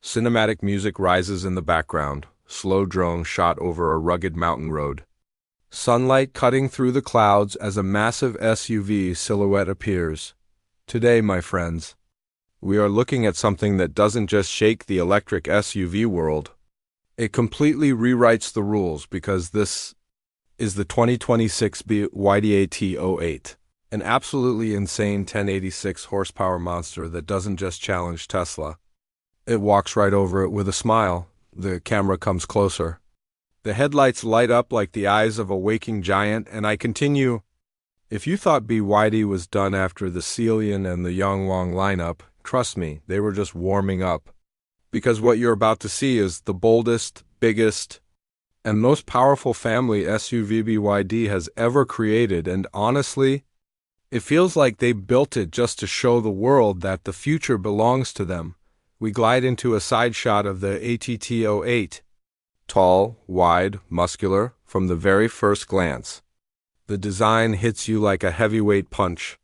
Cinematic music rises in the background, slow drone shot over a rugged mountain road. Sunlight cutting through the clouds as a massive SUV silhouette appears. Today, my friends, we are looking at something that doesn't just shake the electric SUV world. It completely rewrites the rules because this is the 2026 BYD ATTO 8, an absolutely insane 1086 horsepower monster that doesn't just challenge Tesla. It walks right over it with a smile. The camera comes closer. The headlights light up like the eyes of a waking giant, and I continue. If you thought BYD was done after the Celian and the Yangwang lineup, trust me, they were just warming up. Because what you're about to see is the boldest, biggest, and most powerful family SUV BYD has ever created, and honestly, it feels like they built it just to show the world that the future belongs to them. We glide into a side shot of the ATTO 8. Tall, wide, muscular, from the very first glance. The design hits you like a heavyweight punch.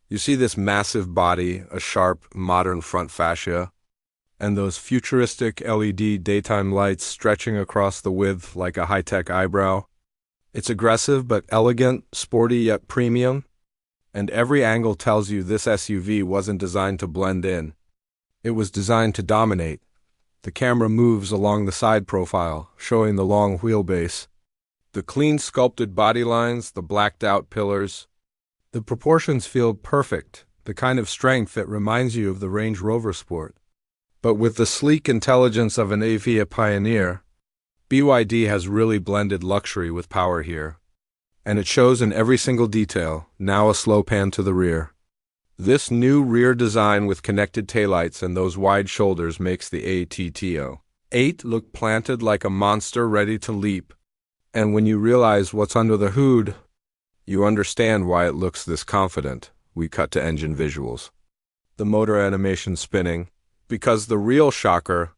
You see this massive body, a sharp, modern front fascia, and those futuristic LED daytime lights stretching across the width like a high-tech eyebrow. It's aggressive but elegant, sporty yet premium, and every angle tells you this SUV wasn't designed to blend in. It was designed to dominate. The camera moves along the side profile, showing the long wheelbase, the clean sculpted body lines, the blacked-out pillars. The proportions feel perfect, the kind of strength that reminds you of the Range Rover Sport. But with the sleek intelligence of an Avia Pioneer, BYD has really blended luxury with power here. And it shows in every single detail. Now a slow pan to the rear. This new rear design with connected taillights and those wide shoulders makes the ATTO 8 look planted like a monster ready to leap. And when you realize what's under the hood, you understand why it looks this confident. We cut to engine visuals. The motor animation spinning. Because the real shocker,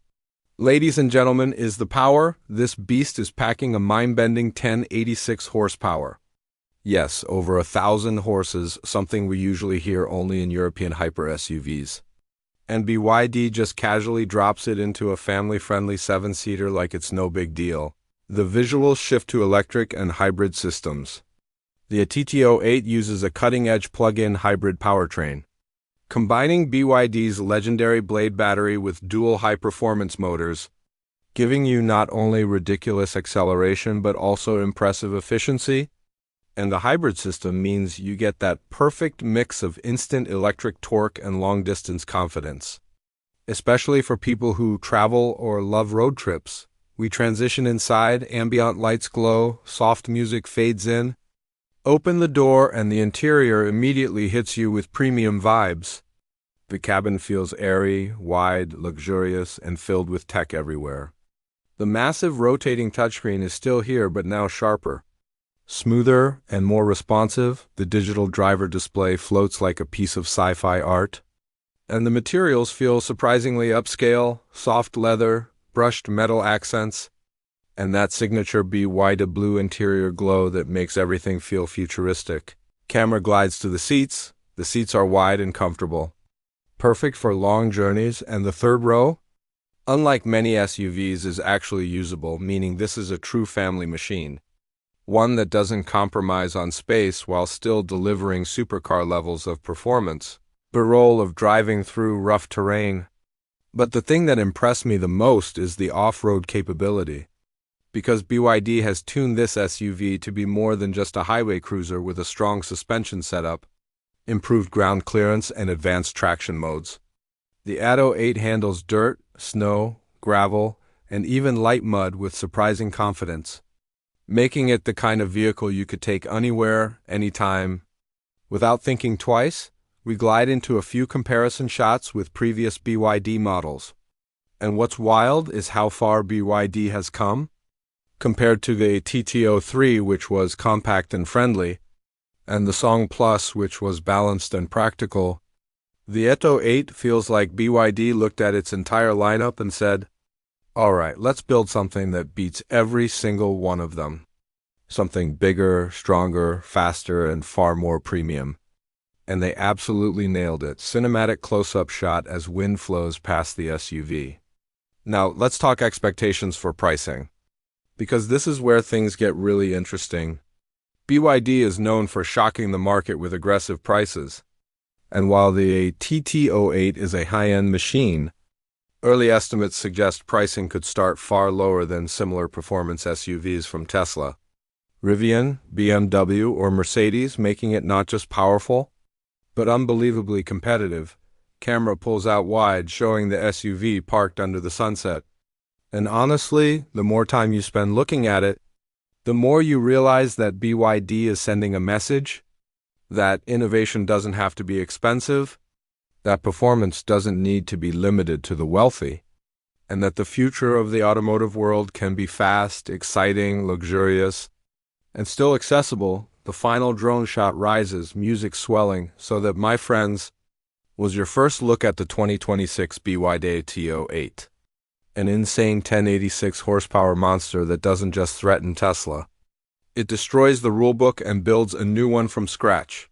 ladies and gentlemen, is the power. This beast is packing a mind-bending 1086 horsepower. Yes, over 1,000 horses, something we usually hear only in European hyper SUVs. And BYD just casually drops it into a family-friendly 7-seater like it's no big deal. The visuals shift to electric and hybrid systems. The ATTO 8 uses a cutting-edge plug-in hybrid powertrain, combining BYD's legendary Blade battery with dual high-performance motors, giving you not only ridiculous acceleration but also impressive efficiency. And the hybrid system means you get that perfect mix of instant electric torque and long-distance confidence. Especially for people who travel or love road trips. We transition inside, ambient lights glow, soft music fades in. Open the door and the interior immediately hits you with premium vibes. The cabin feels airy, wide, luxurious, and filled with tech everywhere. The massive rotating touchscreen is still here but now sharper. Smoother and more responsive, the digital driver display floats like a piece of sci-fi art. And the materials feel surprisingly upscale, soft leather, brushed metal accents, and that signature BYD blue interior glow that makes everything feel futuristic. Camera glides to the seats. The seats are wide and comfortable, perfect for long journeys, and the third row, unlike many SUVs, is actually usable, meaning this is a true family machine. One that doesn't compromise on space while still delivering supercar levels of performance. The role of driving through rough terrain. But the thing that impressed me the most is the off-road capability. Because BYD has tuned this SUV to be more than just a highway cruiser with a strong suspension setup, improved ground clearance, and advanced traction modes. The ATTO 8 handles dirt, snow, gravel, and even light mud with surprising confidence, making it the kind of vehicle you could take anywhere, anytime. Without thinking twice, we glide into a few comparison shots with previous BYD models. And what's wild is how far BYD has come. Compared to the ATTO 3, which was compact and friendly, and the Song Plus, which was balanced and practical, the ATTO 8 feels like BYD looked at its entire lineup and said, "Alright, let's build something that beats every single one of them. Something bigger, stronger, faster, and far more premium." And they absolutely nailed it. Cinematic close-up shot as wind flows past the SUV. Now, let's talk expectations for pricing, because this is where things get really interesting. BYD is known for shocking the market with aggressive prices, and while the ATTO8 is a high-end machine, early estimates suggest pricing could start far lower than similar performance SUVs from Tesla, Rivian, BMW, or Mercedes, making it not just powerful, but unbelievably competitive. Camera pulls out wide, showing the SUV parked under the sunset. And honestly, the more time you spend looking at it, the more you realize that BYD is sending a message that innovation doesn't have to be expensive, that performance doesn't need to be limited to the wealthy, and that the future of the automotive world can be fast, exciting, luxurious, and still accessible. The final drone shot rises, music swelling, so that, my friends, was your first look at the 2026 BYD ATTO 8. An insane 1086 horsepower monster that doesn't just threaten Tesla. It destroys the rulebook and builds a new one from scratch.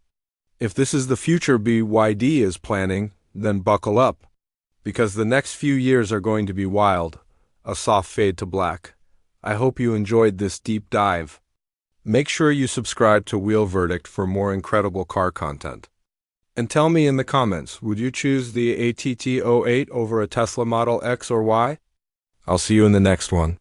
If this is the future BYD is planning, then buckle up, because the next few years are going to be wild, a soft fade to black. I hope you enjoyed this deep dive. Make sure you subscribe to Wheel Verdict for more incredible car content. And tell me in the comments, would you choose the ATTO 8 over a Tesla Model X or Y? I'll see you in the next one.